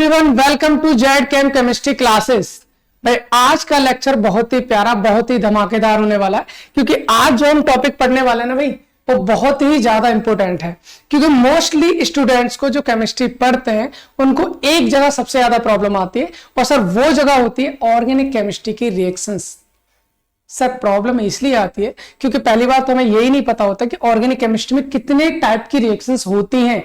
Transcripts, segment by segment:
Everyone, welcome to Z Chem chemistry classes. भाई आज का लेक्चर बहुत ही प्यारा, बहुत ही धमाकेदार होने वाला है, क्योंकि आज जो हम टॉपिक पढ़ने वाले हैं ना भाई, वो बहुत ही ज्यादा इंपॉर्टेंट है। क्योंकि मोस्टली स्टूडेंट्स को जो केमिस्ट्री पढ़ते हैं उनको एक जगह सबसे ज्यादा प्रॉब्लम आती है, और सर वो जगह होती है ऑर्गेनिक केमिस्ट्री की रिएक्शंस। सर प्रॉब्लम इसलिए आती है क्योंकि पहली बात तो हमें यही नहीं पता होता कि ऑर्गेनिक केमिस्ट्री में कितने टाइप की रिएक्शंस होती हैं,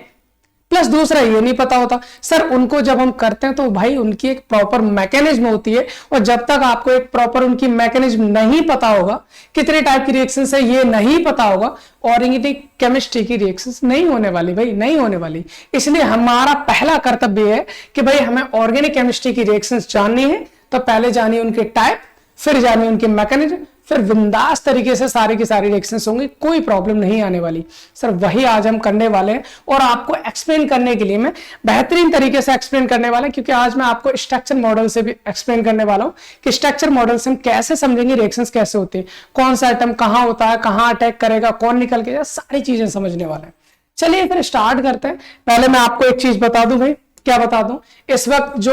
प्लस दूसरा ये नहीं पता होता सर उनको जब हम करते हैं तो भाई उनकी एक प्रॉपर मैकेनिज्म होती है, और जब तक आपको एक प्रॉपर उनकी मैकेनिज्म नहीं पता होगा, कितने टाइप की रिएक्शंस है ये नहीं पता होगा, ऑर्गेनिक केमिस्ट्री की रिएक्शंस नहीं होने वाली भाई, नहीं होने वाली। इसलिए हमारा पहला कर्तव्य है कि भाई हमें ऑर्गेनिक केमिस्ट्री की रिएक्शंस जाननी है, तो पहले जानिए उनके टाइप, फिर जानिए उनके मैकेनिज्म, फिर बिंदास तरीके से सारी की सारी रिएक्शंस होंगी, कोई प्रॉब्लम नहीं आने वाली। सर वही आज हम करने वाले हैं, और आपको एक्सप्लेन करने के लिए मैं बेहतरीन तरीके से एक्सप्लेन करने वाला, क्योंकि आज मैं आपको स्ट्रक्चर मॉडल से भी एक्सप्लेन करने वाला हूं कि स्ट्रक्चर मॉडल से हम कैसे समझेंगे रिएक्शंस कैसे होती है, कौन सा आइटम कहां होता है, कहां अटैक करेगा, कौन निकल के, सारी चीजें समझने वाले हैं। चलिए फिर स्टार्ट करते हैं। पहले मैं आपको एक चीज बता दूं भाई, क्या बता दूं, इस वक्त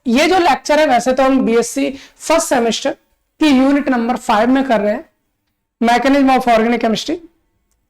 ये जो लेक्चर है, वैसे तो हम बीएससी फर्स्ट सेमेस्टर की यूनिट नंबर 5 में कर रहे हैं, मैकेनिज्म ऑफ ऑर्गेनिक केमिस्ट्री,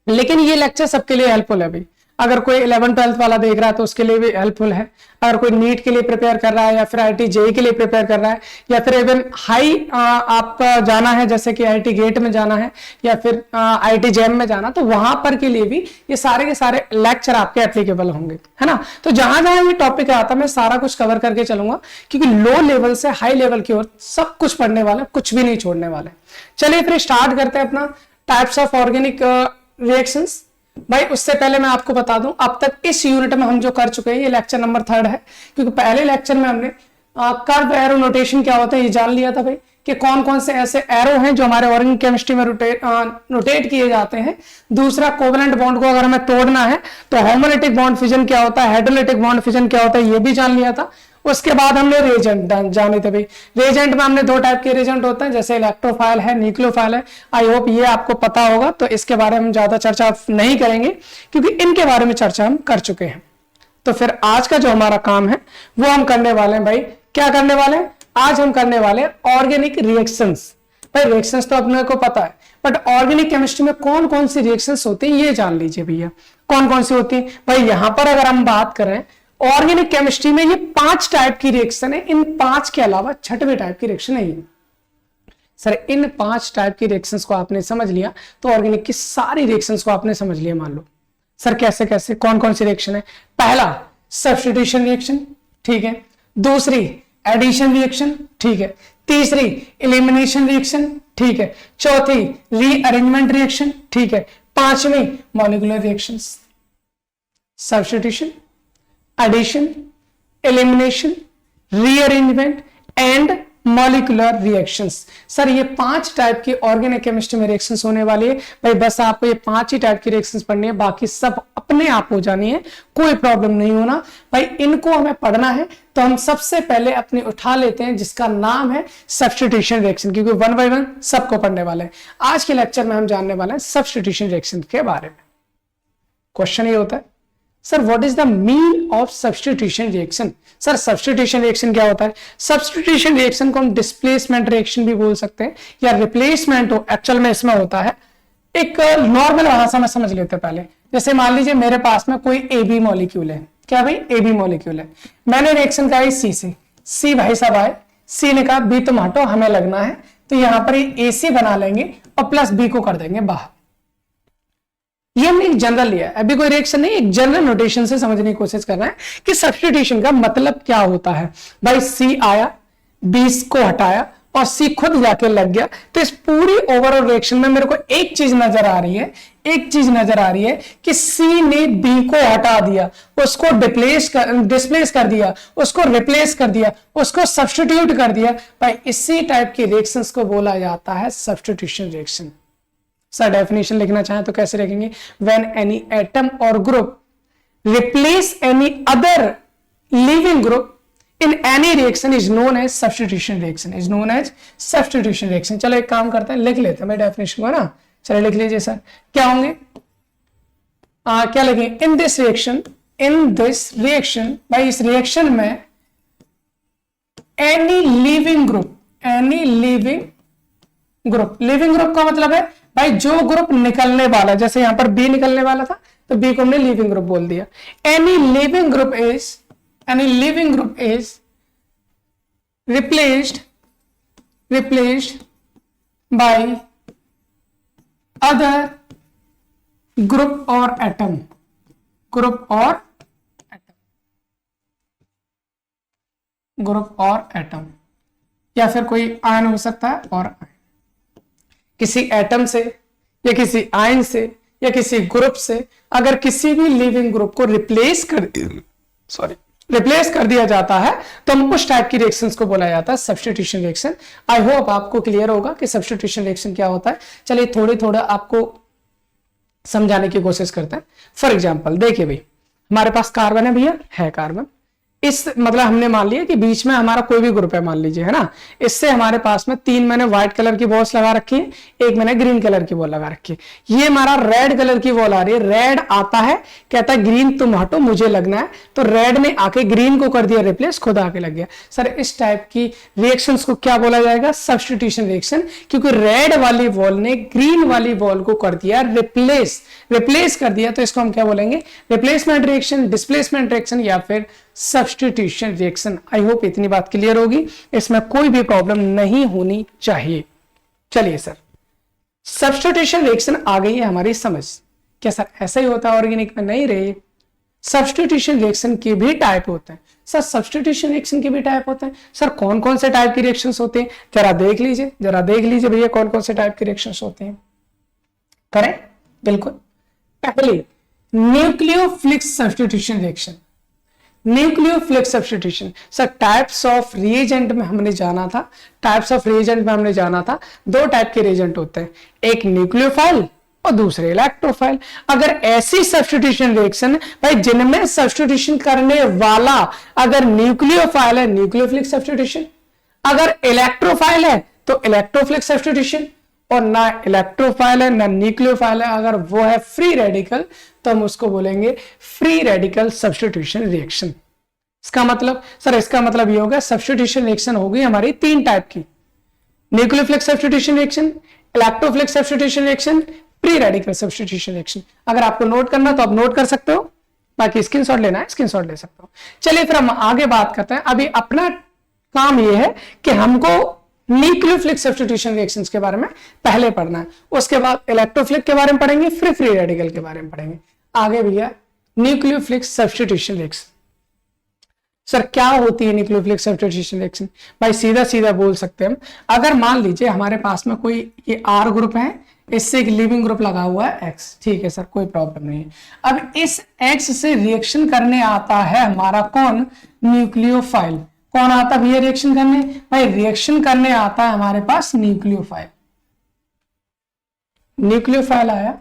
लेकिन ये लेक्चर सबके लिए हेल्पफुल है भाई। अगर कोई 11th-12th वाला देख रहा है तो उसके लिए भी हेल्पफुल है, अगर कोई नीट के लिए प्रिपेयर कर रहा है, या फिर आईआईटी जेईई के लिए प्रिपेयर कर रहा है, या फिर इवन हाई आपका जाना है, जैसे कि आईआईटी गेट में जाना है, या फिर आईआईटी जेम में जाना, तो वहां पर के लिए भी ये सारे के सारे लेक्चर आपके एप्लीकेबल होंगे, है ना। तो जहां जहां ये टॉपिक आता है मैं सारा कुछ कवर करके चलूंगा, क्योंकि लो लेवल से हाई लेवल की ओर सब कुछ पढ़ने वाला, कुछ भी नहीं छोड़ने वाले। चलिए फिर स्टार्ट करते हैं अपना टाइप्स ऑफ ऑर्गेनिक रिएक्शंस। भाई उससे पहले मैं आपको बता दूं, अब तक इस यूनिट में हम जो कर चुके हैं, ये लेक्चर नंबर 3 है, क्योंकि पहले लेक्चर में हमने कर्व एरो नोटेशन क्या होता है ये जान लिया था भाई, कि कौन कौन से ऐसे एरो हैं जो हमारे ऑर्गेनिक केमिस्ट्री में नोटेट किए जाते हैं। दूसरा, कोवेलेंट बॉन्ड को अगर हमें तोड़ना है तो होमोलिटिक बॉन्ड फिजन क्या होता है, हेटेरोलिटिक बॉन्ड फिजन क्या होता है, ये भी जान लिया था। उसके बाद हमने रिएजेंट जाने थे भाई। रिएजेंट में हमने 2 टाइप के रिएजेंट होते हैं, जैसे इलेक्ट्रोफाइल है, न्यूक्लियोफाइल है। आई होप ये आपको पता होगा, तो इसके बारे में हम ज्यादा चर्चा नहीं करेंगे, क्योंकि इनके बारे में चर्चा हम कर चुके हैं। तो फिर आज का जो हमारा काम है वो हम करने वाले हैं भाई। क्या करने वाले हैं आज? हम करने वाले हैं ऑर्गेनिक रिएक्शंस। भाई रिएक्शंस तो अपने को पता है, बट ऑर्गेनिक केमिस्ट्री में कौन कौन सी रिएक्शंस होती है ये जान लीजिए भैया। कौन कौन सी होती है भाई? यहां पर अगर हम बात करें ऑर्गेनिक केमिस्ट्री में, ये 5 टाइप की रिएक्शन है, इन 5 के अलावा 6वें टाइप की रिएक्शन नहीं है। सर इन 5 टाइप की रिएक्शंस को आपने समझ लिया तो ऑर्गेनिक की सारी रिएक्शंस को आपने समझ लिया। मान लो सर कैसे कैसे, कौन कौन सी रिएक्शन है? पहला सब्स्टिट्यूशन रिएक्शन, ठीक है। दूसरी एडिशन रिएक्शन, ठीक है। तीसरी एलिमिनेशन रिएक्शन, ठीक है। चौथी रीअरेंजमेंट रिएक्शन, ठीक है। 5वीं molecular reactions. Substitution, addition, elimination, rearrangement and molecular reactions. Sir ये 5 टाइप की ऑर्गेनिक केमिस्ट्री में रिएक्शंस होने वाली है भाई। बस आपको ये 5 ही टाइप की रिएक्शंस पढ़नी है, बाकी सब अपने आप हो जानी है, कोई प्रॉब्लम नहीं होना भाई। इनको हमें पढ़ना है तो हम सबसे पहले अपनी उठा लेते हैं, जिसका नाम है सब्स्टिट्यूशन रिएक्शन, क्योंकि 1 बाय 1 सबको पढ़ने वाले हैं। आज के लेक्चर में हम जानने वाले हैं सब्स्टिट्यूशन रिएक्शन के बारे में। क्वेश्चन ये होता है, sir what is the mean of substitution reaction? Sir substitution reaction क्या होता है? सब्स्टिट्यूशन रिएक्शन को हम डिस्प्लेसमेंट रिएक्शन भी बोल सकते हैं, या रिप्लेसमेंट हो एक्चुअल में इसमें होता है। एक नॉर्मल भाषा में समझ लेते हैं पहले। जैसे मान लीजिए मेरे पास में कोई AB मॉलिक्यूल है। क्या भाई? AB मॉलिक्यूल है। मैंने रिएक्शन कराई C से। C भाई साहब आए, C ने कहा B तुम हटो, हमें लगना है, तो यहां पर AC बना लेंगे और प्लस B को कर देंगे बाहर। ये हमने एक जनरल लिया है, अभी कोई रिएक्शन नहीं, एक जनरल नोटेशन से समझने की कोशिश कर रहे हैं कि सब्स्टिट्यूशन का मतलब क्या होता है। भाई C आया, B को हटाया और C खुद जाके लग गया। तो इस पूरी ओवरऑल रिएक्शन में मेरे को एक चीज नजर आ रही है, कि C ने B को हटा दिया, उसको डिस्प्लेस कर दिया, उसको रिप्लेस कर दिया, उसको सब्स्टिट्यूट कर दिया। भाई इसी टाइप की रिएक्शंस को बोला जाता है सब्स्टिट्यूशन रिएक्शन। सर डेफिनेशन लिखना चाहें तो कैसे लिखेंगे? When any atom or group replace any other leaving group in any reaction is known as substitution reaction. चलो एक काम करते हैं, लिख लेते हैं मैं डेफिनेशन को ना। चलो लिख लीजिए सर, क्या होंगे? क्या लिखेंगे? इन दिस रिएक्शन भाई इस रिएक्शन में any leaving group, any leaving group, leaving group का मतलब है भाई जो ग्रुप निकलने वाला, जैसे यहां पर बी निकलने वाला था तो बी को हमने लिविंग ग्रुप बोल दिया। Any leaving group is replaced by other group और एटम, ग्रुप और एटम, या फिर कोई आयन हो सकता है और किसी एटम से या किसी आयन से या किसी ग्रुप से अगर किसी भी लिविंग ग्रुप को रिप्लेस कर दिया जाता है तो हम उस टाइप की रिएक्शंस को बोला जाता है सब्स्टिट्यूशन रिएक्शन। आई होप आपको क्लियर होगा कि सब्स्टिट्यूशन रिएक्शन क्या होता है। चलिए थोड़ा आपको समझाने की कोशिश करते हैं। फॉर एग्जांपल देखिए भाई, हमारे पास कार्बन है भैया, है कार्बन, इस मतलब हमने मान लिया कि बीच में हमारा कोई भी ग्रुप है मान लीजिए, है ना। इससे हमारे पास में 3 मैंने व्हाइट कलर की बॉल्स लगा रखी है, एक मैंने ग्रीन कलर की बॉल लगा रखी है। ये हमारा रेड कलर की बॉल आ रही है, रेड आता है कहता है ग्रीन तुम हटो मुझे लगना है, तो रेड ने आके ग्रीन को कर दिया रिप्लेस, खुद आके लग गया। सर इस टाइप की रिएक्शंस को क्या बोला जाएगा? सब्स्टिट्यूशन रिएक्शन, क्योंकि रेड वाली बॉल ने ग्रीन वाली बॉल को कर दिया रिप्लेस कर दिया, तो इसको हम क्या बोलेंगे? रिप्लेसमेंट रिएक्शन, डिस्प्लेसमेंट रिएक्शन या फिर सब्स्टिट्यूशन रिएक्शन। आई होप इतनी बात क्लियर होगी, इसमें कोई भी प्रॉब्लम नहीं होनी चाहिए। चलिए सर, सब्स्टिट्यूशन रिएक्शन आ गई है हमारी समझ। क्या सर ऐसा ही होता है ऑर्गेनिक में? नहीं रहे, सब्स्टिट्यूशन रिएक्शन के भी टाइप होते हैं। सर सब्स्टिट्यूशन रिएक्शन के भी टाइप होते हैं, सर कौन कौन से टाइप के रिएक्शंस होते हैं? जरा देख लीजिए भैया कौन कौन से टाइप के रिएक्शंस होते हैं। करें बिल्कुल। पहले nucleophilic substitution reaction, nucleophilic substitution. Sir types of reagent में हमने जाना था, दो टाइप के रिएजेंट होते हैं, एक न्यूक्लियोफाइल और दूसरे इलेक्ट्रोफाइल। अगर ऐसी सब्स्टिट्यूशन रिएक्शन भाई जिनमें सब्स्टिट्यूशन करने वाला अगर न्यूक्लियोफाइल है, न्यूक्लियोफिलिक सब्स्टिट्यूशन, अगर इलेक्ट्रोफाइल है तो इलेक्ट्रोफिलिक सब्स्टिट्यूशन, और ना इलेक्ट्रोफाइल है ना न्यूक्लियोफाइल है, अगर वो है फ्री रेडिकल तो हम उसको बोलेंगे फ्री रेडिकल सब्स्टिट्यूशन रिएक्शन। इसका मतलब ये होगा सब्स्टिट्यूशन रिएक्शन होगी हमारी 3 टाइप की, nucleophilic substitution reaction, electrophilic substitution reaction, free radical substitution reaction. अगर आपको नोट करना तो आप नोट कर सकते हो, बाकी स्क्रीनशॉट लेना है स्क्रीनशॉट ले सकते हो। चलिए फिर हम आगे बात करते हैं। अभी अपना काम ये है कि हमको न्यूक्लियोफिलिक सब्स्टिट्यूशन रिएक्शंस के बारे में पहले पढ़ना है, उसके बाद इलेक्ट्रोफिलिक के बारे में पढ़ेंगे, फिर फ्री रेडिकल के बारे में पढ़ेंगे। आगे भैया न्यूक्लियोफिलिक सब्स्टिट्यूशन रिएक्शन। सर क्या होती है न्यूक्लियोफिलिक सब्स्टिट्यूशन रिएक्शन? भाई सीधा बोल सकते हैं हम, अगर मान लीजिए हमारे पास में कोई ये R ग्रुप है, इससे एक लिविंग ग्रुप लगा हुआ है X, ठीक है सर कोई प्रॉब्लम नहीं है। अब इस X से रिएक्शन करने आता है हमारा कौन? न्यूक्लियोफाइल। कौन आता भैया रिएक्शन करने? भाई रिएक्शन करने आता है हमारे पास न्यूक्लियोफाइल आया,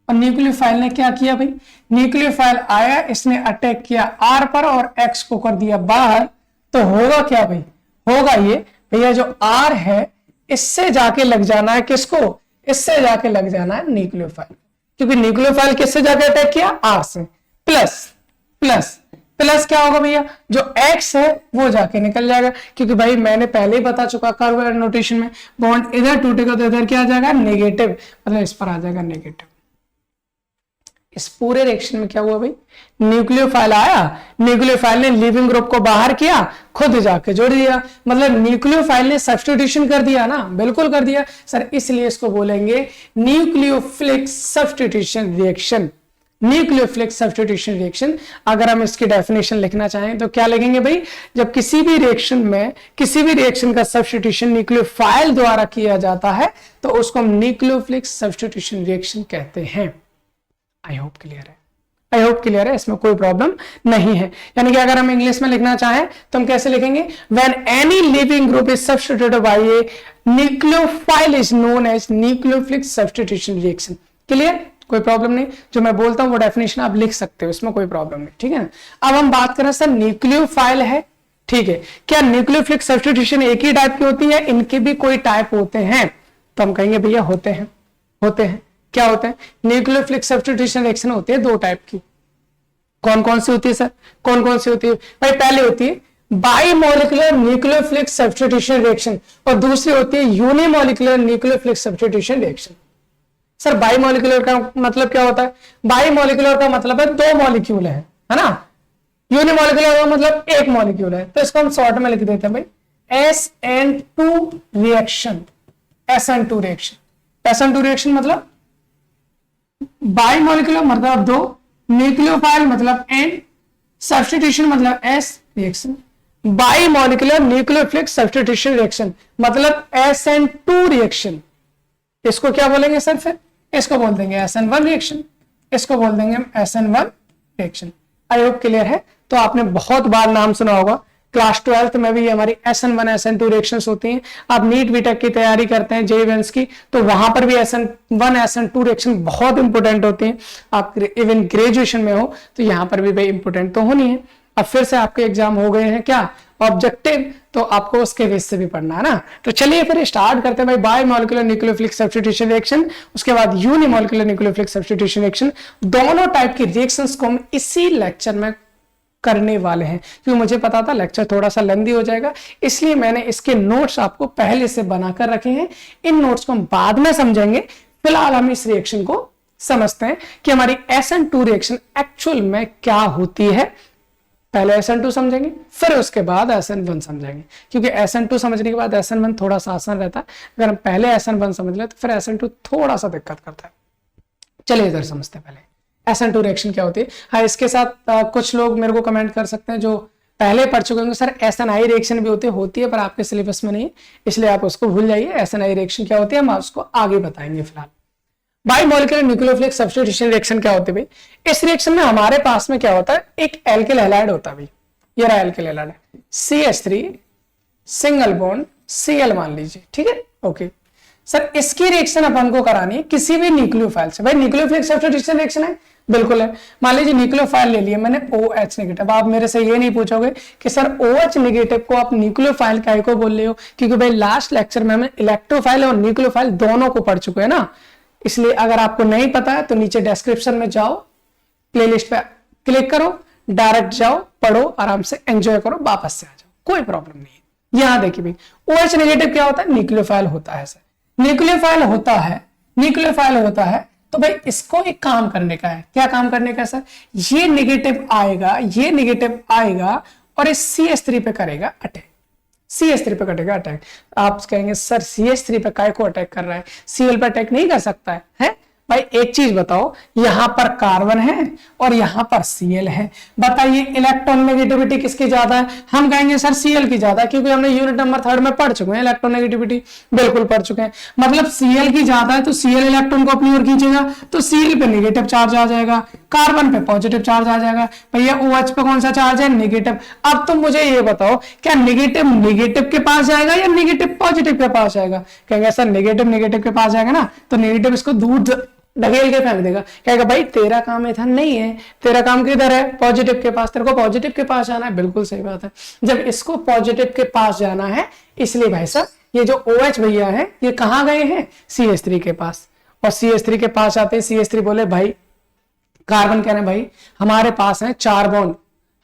और न्यूक्लियोफाइल ने क्या किया भाई? न्यूक्लियोफाइल आया, इसने अटैक किया R पर और X को कर दिया बाहर, तो होगा क्या भाई? होगा ये भैया जो R है इससे जाके लग जाना है किसको? इससे जाके लग जाना है न्यूक्लियोफाइल, क्योंकि न्यूक्लियोफाइल किससे जाके अटैक किया? R से। प्लस क्या होगा भैया? जो X है वो जाके निकल जाएगा, क्योंकि भाई मैंने पहले ही बता चुका कर्व नोटेशन में, बॉन्ड इधर टूटेगा तो इधर क्या आ जाएगा? नेगेटिव, मतलब इस पर आ जाएगा नेगेटिव। इस पूरे रिएक्शन में क्या हुआ भाई? न्यूक्लियोफाइल आया, न्यूक्लियोफाइल ने लिविंग ग्रुप को बाहर किया, खुद जाके जोड़ दिया, मतलब न्यूक्लियोफाइल ने सब्स्टिट्यूशन कर दिया ना, बिल्कुल कर दिया सर, इसलिए इसको बोलेंगे nucleophilic substitution reaction. Nucleophilic substitution reaction, अगर हम इसकी डेफिनेशन लिखना चाहें तो क्या लिखेंगे भाई? जब किसी भी रिएक्शन का सब्स्टिट्यूशन न्यूक्लियोफाइल द्वारा किया जाता है तो उसको हम न्यूक्लियोफिलिक सब्स्टिट्यूशन रिएक्शन कहते हैं। आई होप क्लियर है, इसमें कोई प्रॉब्लम नहीं है। यानी कि अगर हम इंग्लिश में लिखना चाहें तो हम कैसे लिखेंगे? When any leaving group is substituted by a nucleophile is known as nucleophilic substitution reaction. Clear? कोई प्रॉब्लम नहीं, जो मैं बोलता हूं वो डेफिनेशन आप लिख सकते हो, इसमें कोई प्रॉब्लम नहीं, ठीक है ना। अब हम बात करें सर न्यूक्लियोफाइल है, ठीक है, क्या न्यूक्लियोफिलिक सब्स्टिट्यूशन एक ही टाइप की होती है? इनके भी कोई टाइप होते हैं? तो हम कहेंगे भैया होते हैं। क्या होते हैं? न्यूक्लियोफिलिक सब्स्टिट्यूशन रिएक्शन होती है 2 टाइप की। कौन कौन सी होती है सर? कौन कौन सी होती है भाई? पहले होती है बाईमोलिकुलर न्यूक्लियोफिलिक सब्स्टिट्यूशन रिएक्शन और दूसरी होती है unimolecular nucleophilic substitution reaction. Sir bimolecular का मतलब क्या होता है? बाईमोलिकुलर का मतलब है दो मॉलिक्यूल है ना। यूनिमोलिकुलर का मतलब एक मॉलिक्यूल है, तो इसको हम शॉर्ट में लिख देते हैं भाई SN2 reaction. SN2 reaction, SN2 reaction मतलब बाईमोलिकुलर मतलब दो, न्यूक्लियोफाइल मतलब N, सब्स्टिट्यूशन मतलब S reaction. Bimolecular nucleophilic substitution reaction मतलब SN2 रिएक्शन। इसको क्या बोलेंगे सर? फिर इसको बोल देंगे SN1 रिएक्शन, इसको बोल देंगे हम SN1 reaction. I hope clear है। तो आपने बहुत बार नाम सुना होगा, क्लास 12th में भी हमारी SN1 SN2 रिएक्शंस होती हैं। आप नीट बीटेक की तैयारी करते हैं जेईई मेंस की, तो वहां पर भी SN1 SN2 रिएक्शन बहुत इंपॉर्टेंट होती हैं। आप इवन ग्रेजुएशन में हो तो यहाँ पर भी भाई इंपॉर्टेंट तो होनी है। अब फिर से आपके एग्जाम हो गए हैं क्या ऑब्जेक्टिव, तो आपको उसके बेस से भी पढ़ना है ना। तो चलिए फिर स्टार्ट करते हैं भाई बाईमोलिकुलर न्यूक्लियोफिलिक सब्स्टिट्यूशन रिएक्शन, उसके बाद यूनिमोलिकुलर न्यूक्लियोफिलिक सब्स्टिट्यूशन रिएक्शन। दोनों टाइप की रिएक्शंस को हम इसी लेक्चर में करने वाले हैं, क्योंकि मुझे पता था लेक्चर थोड़ा सा लेंदी हो जाएगा, इसलिए मैंने इसके नोट्स आपको पहले से बनाकर रखे हैं। इन नोट्स को हम बाद में समझेंगे, फिलहाल हम इस रिएक्शन को समझते हैं कि हमारी SN2 रिएक्शन एक्चुअल में क्या होती है। पहले SN2 समझेंगे, फिर उसके बाद SN1 समझेंगे, क्योंकि SN2 समझने के बाद SN1 थोड़ा सा आसान रहता है। अगर हम पहले SN1 समझ ले तो फिर SN2 थोड़ा सा दिक्कत करता है। चलिए इधर समझते हैं पहले SN2 रिएक्शन क्या होती है। हाँ, इसके साथ कुछ लोग मेरे को कमेंट कर सकते हैं जो पहले पढ़ चुके होंगे, सर SNI रिएक्शन भी होती है पर आपके सिलेबस में नहीं है, इसलिए आप उसको भूल जाइए। SNI रिएक्शन क्या होती है हम उसको आगे बताएंगे। फिलहाल बाईमोलिकुलर न्यूक्लियोफिलिक सब्स्टिट्यूशन रिएक्शन क्या होती है भाई? इस रिएक्शन में हमारे पास में क्या होता है, एक एल्किल हैलाइड होता है भाई, ये रहा alkyl halide CH3 single bond Cl मान लीजिए, ठीक है। ओके सर, इसकी रिएक्शन अपन को करानी है किसी भी न्यूक्लियोफाइल से। भाई न्यूक्लियोफिलिक सब्स्टिट्यूशन रिएक्शन है, बिल्कुल है। मान लीजिए न्यूक्लियोफाइल ले लिए मैंने OH नेगेटिव। आप मेरे से ये नहीं पूछोगे कि सर OH नेगेटिव को आप न्यूक्लियोफाइल काहे को बोल रहे हो, क्योंकि भाई लास्ट लेक्चर में हमें इलेक्ट्रोफाइल और न्यूक्लियोफाइल दोनों को पढ़ चुके हैं ना। इसलिए अगर आपको नहीं पता है तो नीचे डिस्क्रिप्शन में जाओ, प्लेलिस्ट पे क्लिक करो, डायरेक्ट जाओ, पढ़ो, आराम से एंजॉय करो, वापस से आ जाओ, कोई प्रॉब्लम नहीं है। यहां देखिए भाई OH नेगेटिव क्या होता है, न्यूक्लियोफाइल होता है। न्यूक्लियोफाइल होता है तो भाई इसको एक काम करने का है। क्या काम करने का सर? ये नेगेटिव आएगा और इस CH3 पे करेगा अटैक, CH3 पे कटेगा अटैक। आप कहेंगे सर CH3 पे काय को अटैक कर रहा है, Cl पे अटैक नहीं कर सकता है? भाई एक चीज बताओ, यहां पर कार्बन है और यहां पर Cl है, बताइए इलेक्ट्रॉन नेगेटिविटी किसकी ज्यादा है? हम कहेंगे सर Cl की ज्यादा, क्योंकि हमने यूनिट नंबर 3 में पढ़ चुके हैं इलेक्ट्रॉन नेगेटिविटी, बिल्कुल पढ़ चुके हैं। मतलब Cl की ज्यादा है तो Cl इलेक्ट्रॉन को अपनी ओर खींचेगा, तो Cl पे नेगेटिव चार्ज आ जाएगा, कार्बन पे पॉजिटिव चार्ज आ जाएगा। भैया OH पे कौन सा चार्ज है? नेगेटिव। अब तुम मुझे ये बताओ, क्या नेगेटिव के पास जाएगा या नेगेटिव पॉजिटिव के पास जाएगा? कहेंगे सर नेगेटिव के पास जाएगा ना, तो नेगेटिव इसको दूर ढकेल के फेंक देगा, कहेगा भाई तेरा काम इधर नहीं है, तेरा काम किधर है? पॉजिटिव के पास, तेरे को पॉजिटिव के पास जाना है। बिल्कुल सही बात है, जब इसको पॉजिटिव के पास जाना है, इसलिए भाई साहब ये जो OH भैया है ये कहां गए हैं? CH3 के पास। और CH3 के पास आते हैं, CH3 बोले भाई, कार्बन कह रहे हैं भाई हमारे पास है 4 बॉन्ड,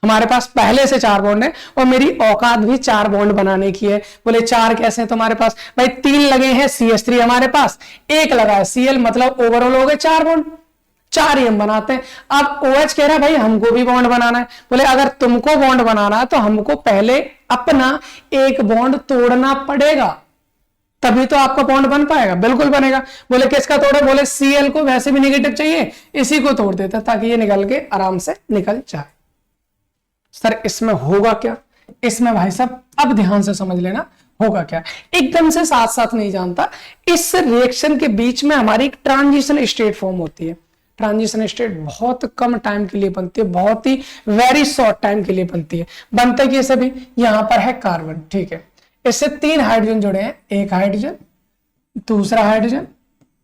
हमारे पास पहले से 4 बॉन्ड है और मेरी औकात भी 4 बॉन्ड बनाने की है। बोले 4 कैसे हैं तुम्हारे पास? भाई 3 लगे हैं CH3 हमारे पास, 1 लगा है Cl, मतलब ओवरऑल हो गए 4 बॉन्ड, 4 ही हम बनाते हैं। अब OH कह रहा है भाई हमको भी बॉन्ड बनाना है। बोले अगर तुमको बॉन्ड बनाना है तो हमको पहले अपना एक बॉन्ड तोड़ना पड़ेगा, तभी तो आपका बॉन्ड बन पाएगा। बिल्कुल बनेगा। बोले किसका तोड़ो? बोले Cl को, वैसे भी नेगेटिव चाहिए, इसी को तोड़ देता ताकि ये निकल के आराम से निकल जाए। सर इसमें होगा क्या? इसमें भाई साहब अब ध्यान से समझ लेना होगा क्या, एकदम से साथ साथ नहीं जानता। इस रिएक्शन के बीच में हमारी एक ट्रांजिशन स्टेट फॉर्म होती है। ट्रांजिशन स्टेट बहुत कम टाइम के लिए बनती है, बहुत ही वेरी शॉर्ट टाइम के लिए बनती है। बनता है कैसे भी? यहां पर है कार्बन, ठीक है, इससे 3 हाइड्रोजन जुड़े हैं, एक हाइड्रोजन, दूसरा हाइड्रोजन,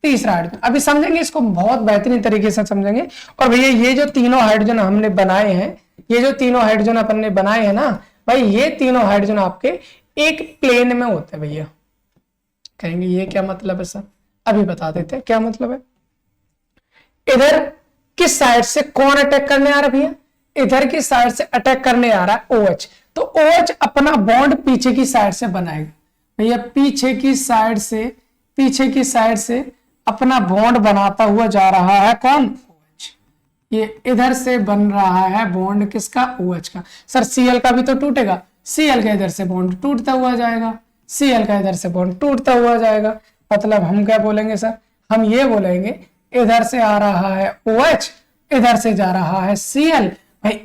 तीसरा हाइड्रोजन। अभी समझेंगे इसको, बहुत बेहतरीन तरीके से समझेंगे। और भैया ये जो तीनों हाइड्रोजन हमने बनाए हैं, ये जो तीनों हाइड्रोजन अपन ने बनाए हैं ना भाई, ये तीनों हाइड्रोजन आपके एक प्लेन में होते हैं। भैया कहेंगे ये क्या मतलब है सर? अभी बता देते हैं क्या मतलब है। इधर किस साइड से कौन अटैक करने आ रहा है भैया? इधर की साइड से अटैक करने आ रहा है OH, तो OH अपना बॉन्ड पीछे की साइड से बनाएगा भैया, पीछे की साइड से अपना बॉन्ड बनाता हुआ जा रहा है कौन, OH। ये इधर से बन रहा है बॉन्ड किसका, OH का। सर Cl का भी तो टूटेगा, Cl का इधर से बॉन्ड टूटता हुआ जाएगा, Cl का इधर से बॉन्ड टूटता हुआ जाएगा। मतलब हम क्या बोलेंगे सर, हम ये बोलेंगे इधर से आ रहा है OH, इधर से जा रहा है Cl। भाई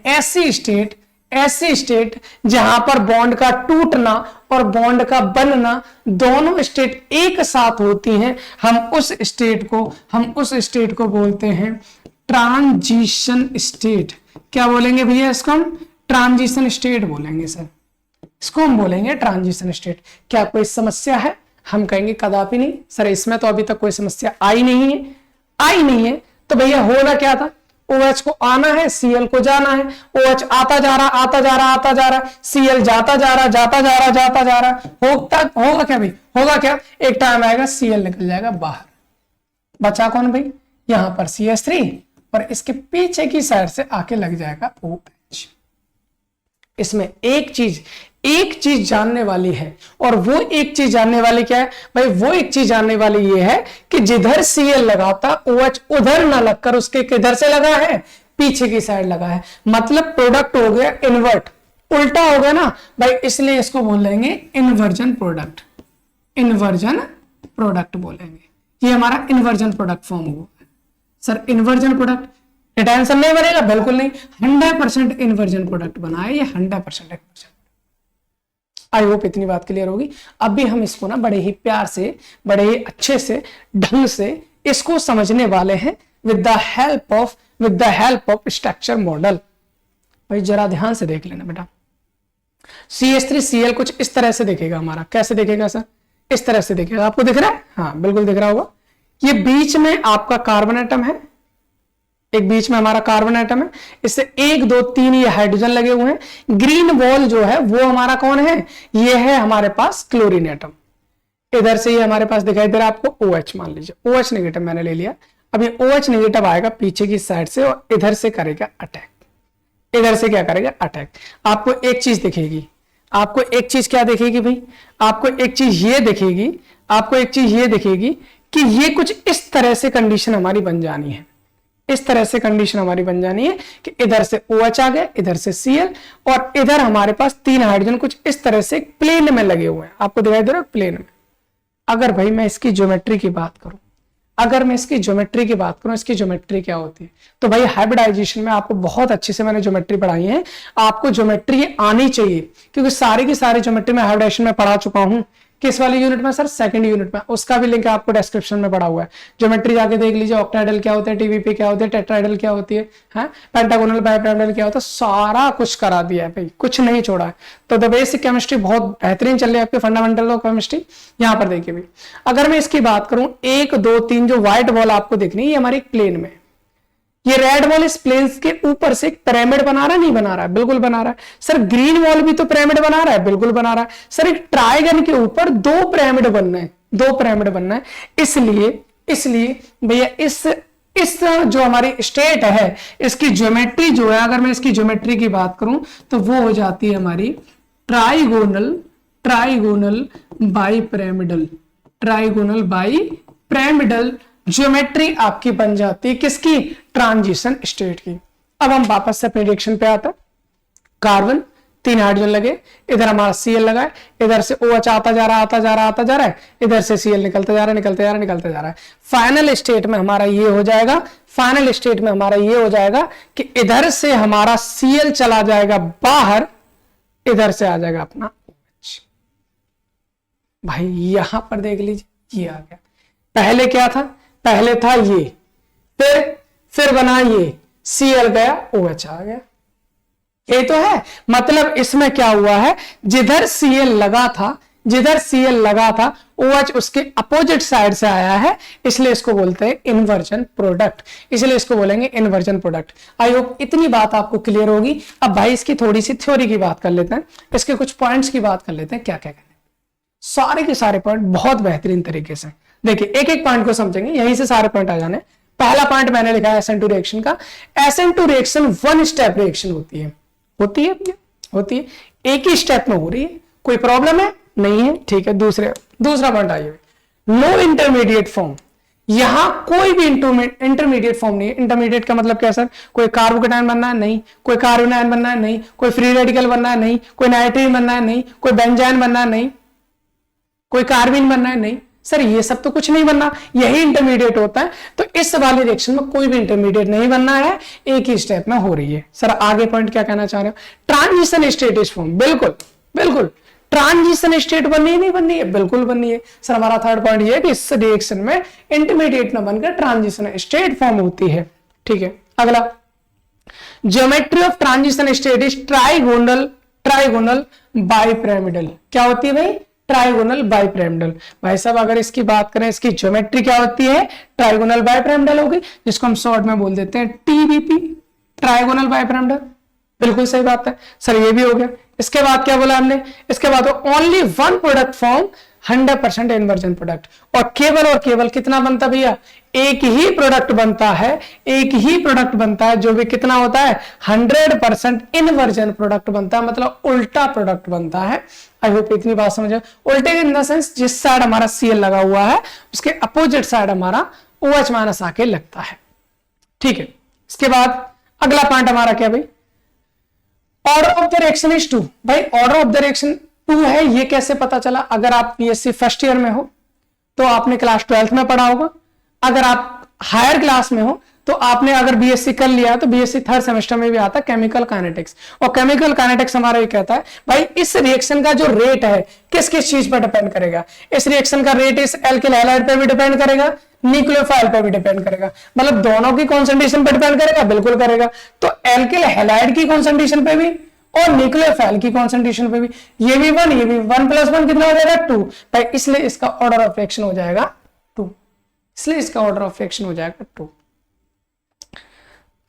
ऐसी स्टेट जहां पर बॉन्ड का टूटना और बॉन्ड का बनना दोनों स्टेट एक साथ होती हैं, हम उस स्टेट को बोलते हैं ट्रांजिशन स्टेट। क्या बोलेंगे भैया इसको, हम ट्रांजिशन स्टेट बोलेंगे सर, इसको हम बोलेंगे ट्रांजिशन स्टेट। क्या कोई समस्या है, हम कहेंगे कदापि नहीं सर, इसमें तो अभी तक कोई समस्या आई नहीं है। तो भैया होना क्या था, OH को आना है, Cl को जाना है। OH आता जा रहा, Cl जाता जा रहा, होगा क्या भाई, होगा क्या, एक टाइम आएगा Cl निकल जाएगा बाहर, बचा कौन भाई, यहां पर CH3 और इसके पीछे की साइड से आके लग जाएगा OH। इसमें एक चीज जानने वाली है, और वो एक चीज जानने वाली क्या है भाई, वो एक चीज जानने वाली ये है कि जिधर Cl लगा था OH उधर ना लगकर उसके किधर से लगा है, पीछे की साइड लगा है। मतलब प्रोडक्ट हो गया इन्वर्ट, उल्टा हो गया ना भाई, इसलिए इसको बोलेंगे इन्वर्जन प्रोडक्ट बोलेंगे। ये हमारा इन्वर्जन प्रोडक्ट फॉर्म हुआ है सर। इन्वर्जन प्रोडक्ट टेंशन नहीं बनेगा, बिल्कुल नहीं, 100% इन्वर्जन प्रोडक्ट बना है ये, 100%। आई होप इतनी बात क्लियर होगी। अभी हम इसको ना बड़े ही प्यार से, बड़े ही अच्छे से ढंग से इसको समझने वाले हैं with the help of structure model. भाई जरा ध्यान से देख लेना बेटा, CH3Cl कुछ इस तरह से दिखेगा हमारा। कैसे दिखेगा सर, इस तरह से दिखेगा, आपको दिख रहा है, हाँ बिल्कुल दिख रहा होगा। ये बीच में आपका कार्बन एटम है, एक बीच में हमारा कार्बन एटम है, इससे 1 2 3 ये हाइड्रोजन लगे हुए हैं। ग्रीन वॉल जो है वो हमारा कौन है, ये है हमारे पास क्लोरीन एटम। इधर से ये हमारे पास दिखाई दे रहा है आपको OH, मान लीजिए OH नेगेटिव मैंने ले लिया। अब ये OH नेगेटिव आएगा पीछे की साइड से और इधर से करेगा अटैक। इधर से क्या करेगा, अटैक। आपको एक चीज दिखेगी, आपको एक चीज क्या दिखेगी भाई, आपको एक चीज ये दिखेगी कि ये कुछ इस तरह से कंडीशन हमारी बन जानी है, इस तरह से कंडीशन हमारी बन जानी है कि इधर से OH आ गया, इधर से Cl, और इधर हमारे पास 3 हाइड्रोजन कुछ इस तरह से प्लेन में लगे हुए हैं। आपको दिखाई दे रहा है प्लेन में। अगर भाई मैं इसकी ज्योमेट्री की बात करूं, इसकी ज्योमेट्री क्या होती है, तो भाई हाइब्रिडाइजेशन में आपको बहुत अच्छे से मैंने ज्योमेट्री पढ़ाई है, आपको ज्योमेट्री आनी चाहिए, क्योंकि सारी की सारी ज्योमेट्री में हाइब्रिडाइजेशन में पढ़ा चुका हूं। किस वाली यूनिट में सर, सेकंड यूनिट में, उसका भी लिंक आपको डिस्क्रिप्शन में पड़ा हुआ है। ज्योमेट्री जाके देख लीजिए, ऑक्टाहेड्रल क्या होता है, टीवीपी क्या होती है, टेट्राहेड्रल क्या होती है, पेंटागोनल बाइपिरामिडल क्या होता है, सारा कुछ करा दिया है भाई, कुछ नहीं छोड़ा है। तो द बेसिक केमिस्ट्री बहुत बेहतरीन चल रही है आपकी, फंडामेंटल ऑफ केमिस्ट्री। यहाँ पर देखिए भाई, अगर मैं इसकी बात करूं 1 2 3 जो व्हाइट बॉल आपको दिख रही है, ये हमारी प्लेन में, ये रेड वॉल इस प्लेन्स के ऊपर से एक पिरामिड बना रहा है, नहीं बना रहा है, बिल्कुल बना रहा है। सर ग्रीन वॉल भी तो पिरामिड बना रहा है, बिल्कुल बना रहा है। सर एक ट्राइगन के ऊपर 2 पिरामिड बनना है, इसलिए भैया इस जो हमारी स्टेट है, इसकी ज्योमेट्री जो है, अगर मैं इसकी ज्योमेट्री की बात करूं तो वो हो जाती है हमारी ट्राइगोनल बाइपिरामिडल ज्योमेट्री आपकी बन जाती है किसकी, ट्रांजिशन स्टेट की। अब हम वापस से अपने रिएक्शन पे आते हैं। कार्बन 3 हाइड्रोजन लगे, इधर हमारा Cl लगा है, इधर से OH आता जा रहा है, इधर से Cl निकलता जा रहा है। फाइनल स्टेट में हमारा ये हो जाएगा कि इधर से हमारा Cl चला जाएगा बाहर, इधर से आ जाएगा अपना OH। भाई यहां पर देख लीजिए, ये आ गया। पहले क्या था, पहले था ये, फिर बना ये, Cl गया, OH आ गया। ये तो है, मतलब इसमें क्या हुआ है, जिधर Cl लगा था OH उसके अपोजिट साइड से आया है, इसलिए इसको बोलते हैं इन्वर्जन प्रोडक्ट, इसलिए इसको बोलेंगे इन्वर्जन प्रोडक्ट। आई होप इतनी बात आपको क्लियर होगी। अब भाई इसकी थोड़ी सी थ्योरी की बात कर लेते हैं, इसके कुछ पॉइंट्स की बात कर लेते हैं, क्या क्या करना है। सारे के सारे पॉइंट बहुत बेहतरीन तरीके से देखिए, एक पॉइंट को समझेंगे, यहीं से सारे पॉइंट आ जाने। पहला पॉइंट मैंने लिखा है SN2 रिएक्शन का। SN2 रिएक्शन 1 स्टेप रिएक्शन होती है होती है, एक ही स्टेप में हो रही है, कोई प्रॉब्लम है नहीं है, ठीक है। दूसरा पॉइंट आइए, नो इंटरमीडिएट फॉर्म, यहां कोई भी इंटरमीडिएट फॉर्म नहीं है। इंटरमीडिएट का मतलब क्या सर, कोई कार्बोकेटायन बनना है नहीं, कोई कार्बोनाइन बनना है नहीं, कोई फ्री रेडिकल बनना है नहीं, कोई नाइट्रीन बनना है नहीं, कोई बेंजाइन बनना है नहीं, कोई कार्बिन बनना है नहीं सर, ये सब तो कुछ नहीं बनना, यही इंटरमीडिएट होता है। तो इस वाले रिएक्शन में कोई भी इंटरमीडिएट नहीं बनना है, एक ही स्टेप में हो रही है। सर आगे पॉइंट क्या कहना चाह रहे हो, ट्रांजिशन स्टेट इज फॉर्म, बिल्कुल बिल्कुल ट्रांजिशन स्टेट बननी है नहीं बननी है, बिल्कुल बननी है। सर हमारा थर्ड पॉइंट ये है कि इस रिएक्शन में इंटरमीडिएट न बनकर ट्रांजिशन स्टेट फॉर्म होती है, ठीक है। अगला, geometry of transition state is trigonal bipyramidal, क्या होती है भाई, ट्राइगोनल बाइपिरामिडल। भाई साहब अगर इसकी बात करें, इसकी ज्योमेट्री क्या होती है, ट्राइगोनल बाइपिरामिडल होगी, जिसको हम शॉर्ट में बोल देते हैं टीबीपी, ट्राइगोनल बाइपिरामिडल, बिल्कुल सही बात है सर, ये भी हो गया। इसके बाद क्या बोला हमने, इसके बाद only one product form 100% inversion product, और केवल कितना बनता भैया, एक ही प्रोडक्ट बनता है, एक ही प्रोडक्ट बनता है जो भी कितना होता है, 100% इन्वर्जन प्रोडक्ट बनता है, मतलब उल्टा प्रोडक्ट बनता है। आई होप इतनी बात समझ, उल्टे इन द सेंस जिस साइड हमारा Cl लगा हुआ है उसके अपोजिट साइड हमारा OH माइनस आके लगता है, ठीक है। इसके बाद अगला पॉइंट हमारा क्या भाई, order of the reaction is 2। भाई ऑर्डर ऑफ द रिएक्शन 2 है, ये कैसे पता चला, अगर आप बीएससी फर्स्ट ईयर में हो तो आपने क्लास 12th में पढ़ा होगा, अगर आप हायर क्लास में हो तो आपने अगर बीएससी कर लिया तो बीएससी थर्ड सेमेस्टर में भी आता है केमिकल काइनेटिक्स, और केमिकल काइनेटिक्स हमारा ये कहता है भाई इस रिएक्शन का जो रेट है किस किस चीज पर डिपेंड करेगा, इस रिएक्शन का रेट इस एल्किल हैलाइड पे भी डिपेंड करेगा, न्यूक्लियोफाइल पे भी डिपेंड करेगा, मतलब दोनों की कॉन्सेंट्रेशन पर डिपेंड करेगा, बिल्कुल करेगा। तो एल्किल हैलाइड की कॉन्सेंट्रेशन पे भी और न्यूक्लियोफाइल की कॉन्सेंट्रेशन पे भी, ये भी 1 ये भी 1 + 1 कितना हो जाएगा 2 भाई, इसलिए इसका ऑर्डर ऑफ रिएक्शन हो जाएगा 2, इसलिए इसका ऑर्डर ऑफ रिएक्शन हो जाएगा 2।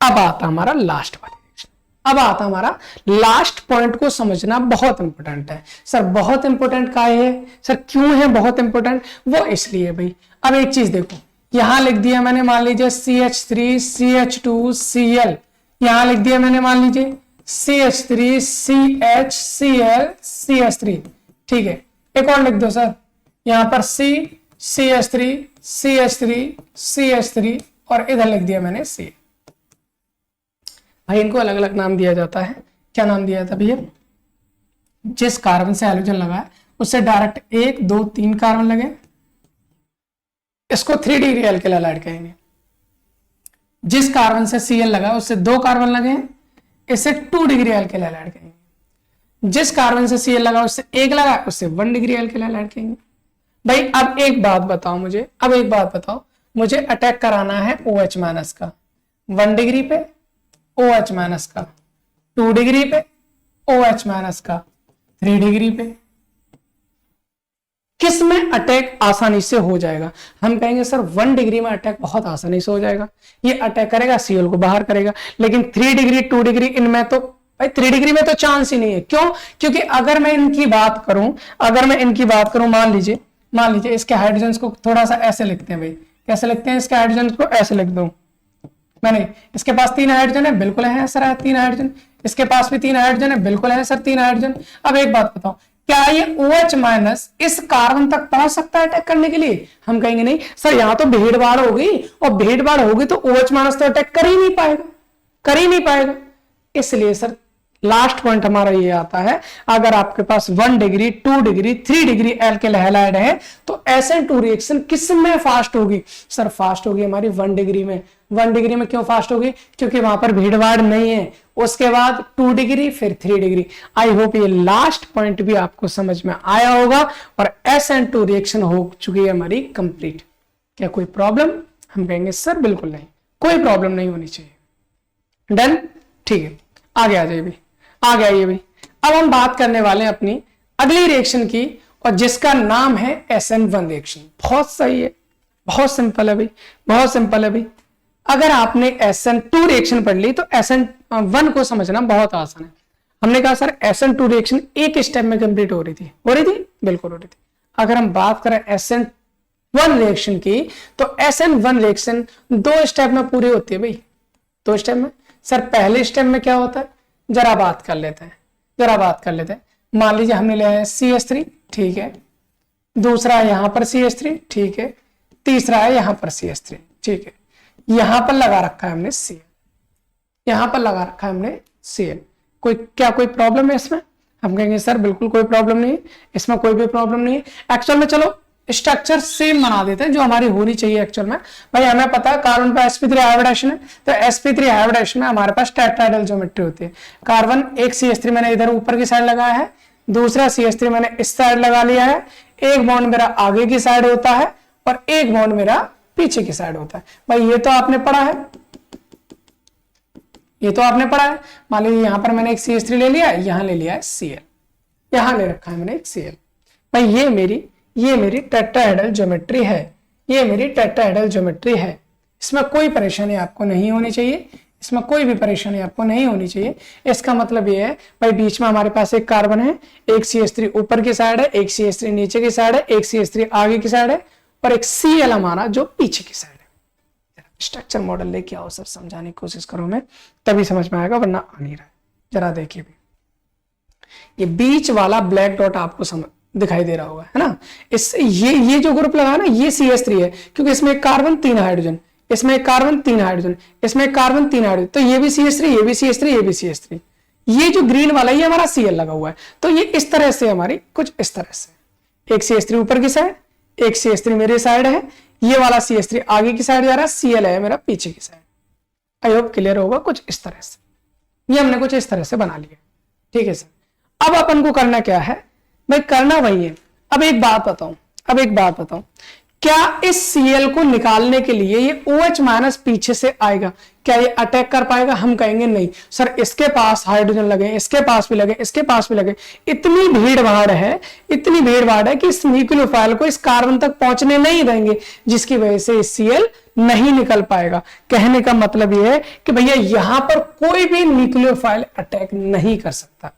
अब आता हमारा लास्ट वाला रिएक्शन, अब आता हमारा लास्ट पॉइंट को समझना बहुत इंपॉर्टेंट है। सर बहुत इंपॉर्टेंट का है सर, क्यों है बहुत इंपॉर्टेंट, वो इसलिए भाई, अब एक चीज देखो, यहां लिख दिया मैंने मान लीजिए CH3 CH2 Cl, यहां लिख दिया मैंने मान लीजिए CH3 CH Cl CH3, ठीक है। एक और लिख दो सर, यहां पर C CH3 CH3 CH3 और इधर लिख दिया मैंने C। भाई इनको अलग अलग नाम दिया जाता है, क्या नाम दिया था भैया, जिस कार्बन से हाइड्रोजन लगा है उससे डायरेक्ट 1 2 3 कार्बन लगे, इसको 3 डिग्री एल्किल हैलाइड कहेंगे। जिस कार्बन से Cl लगा उससे 2 कार्बन लगे हैं, इसे 2 डिग्री एल्किल हैलाइड कहेंगे। जिस कार्बन से Cl लगा उससे 1 लगा उससे 1 डिग्री एल्किल हैलाइड कहेंगे। भाई अब एक बात बताओ मुझे अटैक कराना है OH माइनस का 1 डिग्री पे, OH माइनस का 2 डिग्री पे, OH माइनस का 3 डिग्री पे, किस में अटैक आसानी से हो जाएगा, हम कहेंगे सर 1 डिग्री में अटैक बहुत आसानी से हो जाएगा, ये अटैक करेगा Cl को बाहर करेगा, लेकिन 3 डिग्री 2 डिग्री इनमें तो भाई 3 डिग्री में तो चांस ही नहीं है। क्यों, क्योंकि अगर मैं इनकी बात करूं मान लीजिए इसके हाइड्रोजन को थोड़ा सा ऐसे लिखते हैं भाई, कैसे लिखते हैं, इसके हाइड्रोजन को ऐसे लिख दो मैंने, इसके पास 3 हाइड्रोजन है, बिल्कुल है सर 3 हाइड्रोजन, इसके पास भी 3 हाइड्रोजन है, बिल्कुल है सर 3 हाइड्रोजन। अब एक बात बताओ, क्या ये OH माइनस इस कार्बन तक पहुंच सकता है अटैक करने के लिए, हम कहेंगे नहीं सर, यहां तो भीड़ भाड़ होगी, और भीड़ भाड़ होगी तो OH माइनस तो अटैक कर ही नहीं पाएगा। इसलिए सर लास्ट पॉइंट हमारा ये आता है, अगर आपके पास 1 degree 2 degree 3 degree alkyl halide है तो SN2 रिएक्शन किस में फास्ट होगी, सर फास्ट होगी हमारी 1 डिग्री में। 1 डिग्री में क्यों फास्ट होगी, क्योंकि वहां पर भीड़ भाड़ नहीं है, उसके बाद 2 डिग्री फिर 3 डिग्री। आई होप ये लास्ट पॉइंट भी आपको समझ में आया होगा, और SN2 रिएक्शन हो चुकी है हमारी कंप्लीट। क्या कोई प्रॉब्लम, हम कहेंगे सर बिल्कुल नहीं, कोई प्रॉब्लम नहीं होनी चाहिए। डन, ठीक है, आगे आ जाइए भाई। अब हम बात करने वाले हैं अपनी अगली रिएक्शन की, और जिसका नाम है SN1 रिएक्शन। बहुत सही है, बहुत सिंपल है भाई। अगर आपने SN2 रिएक्शन पढ़ ली तो SN1 को समझना बहुत आसान है। हमने कहा सर SN2 रिएक्शन एक स्टेप में कंप्लीट हो रही थी, बिल्कुल हो रही थी। अगर हम बात करें SN1 रिएक्शन की, तो SN1 रिएक्शन 2 स्टेप में पूरी होती है भाई, 2 स्टेप में। सर पहले स्टेप में क्या होता है, जरा बात कर लेते हैं। जरा बात कर लेते हैं। मान लीजिए हमने लिया है CH3, ठीक है, दूसरा है यहां पर CH3, ठीक है, तीसरा है यहां पर CH3, ठीक है, यहां पर लगा रखा है हमने Cl, यहां पर लगा रखा है हमने Cl। कोई प्रॉब्लम है इसमें? हम कहेंगे सर बिल्कुल कोई प्रॉब्लम नहीं है, इसमें कोई भी प्रॉब्लम नहीं है। एक्चुअल में चलो स्ट्रक्चर सेम बना देते हैं जो हमारी होनी चाहिए एक्चुअल में। भाई हमें पता है कार्बन पे sp3 हाइब्रिडाइजेशन है, तो sp3 हाइब्रिडाइजेशन में हमारे पास टेट्राहेड्रल ज्योमेट्री होती है। कार्बन एक CH3 मैंने इधर ऊपर की साइड लगाया है, दूसरा CH3 मैंने इस साइड लगा लिया है, एक बॉन्ड मेरा आगे की साइड होता है और एक बॉन्ड मेरा पीछे की साइड होता है। भाई ये तो आपने पढ़ा है, ये तो आपने पढ़ा है। मान लीजिए यहां पर मैंने एक CH3 ले लिया, यहां ले लिया है Cl, यहां ले रखा है मैंने एक Cl। भाई ये मेरी टेट्राहेड्रल ज्योमेट्री है, ये मेरी टेट्राहेड्रल ज्योमेट्री है। इसमें कोई परेशानी आपको नहीं होनी चाहिए, इसमें कोई भी परेशानी आपको नहीं होनी चाहिए। इसका मतलब ये है भाई बीच में हमारे पास एक कार्बन है, एक CH3 ऊपर की साइड है, एक CH3 नीचे की साइड है, एक CH3 आगे की साइड है और एक Cl हमारा जो पीछे की साइड है। स्ट्रक्चर मॉडल लेके आओ सर, समझाने की कोशिश करो, मैं तभी समझ में आएगा, वरना आ नहीं रहा है। जरा देखिए भी, ये बीच वाला ब्लैक डॉट आपको समझ दिखाई दे रहा होगा, है ना। इस ये जो ग्रुप लगा ना, ये CH3 है, क्योंकि इसमें एक कार्बन 3 हाइड्रोजन, इसमें एक कार्बन 3 हाइड्रोजन, इसमें एक कार्बन 3 हाइड्रोजन, तो ये भी CH3, ये भी CH3, ये भी CH3। ये जो ग्रीन वाला ये हमारा Cl लगा हुआ है, तो ये इस तरह से हमारी कुछ इस तरह से, एक CH3 ऊपर की साइड, एक CH3 मेरे साइड है, ये वाला CH3 आगे की साइड जा रहा है, Cl है मेरा पीछे की साइड। आई होप क्लियर होगा कुछ इस तरह से। ये हमने कुछ इस तरह से बना लिया, ठीक है सर। अब अपन को करना क्या है भाई, करना वही है। अब एक बात बताऊं, क्या इस Cl को निकालने के लिए ये OH माइनस पीछे से आएगा, क्या ये अटैक कर पाएगा? हम कहेंगे नहीं सर, इसके पास हाइड्रोजन लगे, इसके पास भी लगे, इसके पास भी लगे, इतनी भीड़ भाड़ है कि इस न्यूक्लियोफाइल को इस कार्बन तक पहुंचने नहीं देंगे, जिसकी वजह से इस Cl नहीं निकल पाएगा। कहने का मतलब यह है कि भैया यहां पर कोई भी न्यूक्लियोफाइल अटैक नहीं कर सकता।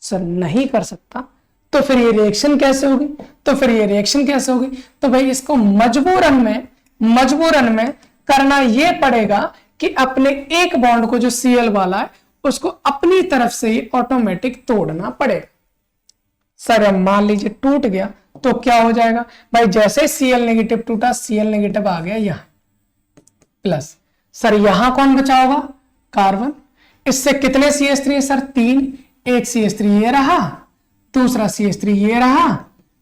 सर नहीं कर सकता तो फिर ये रिएक्शन कैसे होगी? तो भाई इसको मजबूरन में करना ये पड़ेगा कि अपने एक बॉन्ड को जो Cl वाला है उसको अपनी तरफ से ही ऑटोमेटिक तोड़ना पड़ेगा। सर मान लीजिए टूट गया तो क्या हो जाएगा भाई, जैसे Cl नेगेटिव टूटा, Cl नेगेटिव आ गया यहां प्लस। सर यहां कौन बचा होगा? कार्बन। इससे कितने CH3 है सर? 3। एक CH3 ये रहा, दूसरा CH3 ये रहा,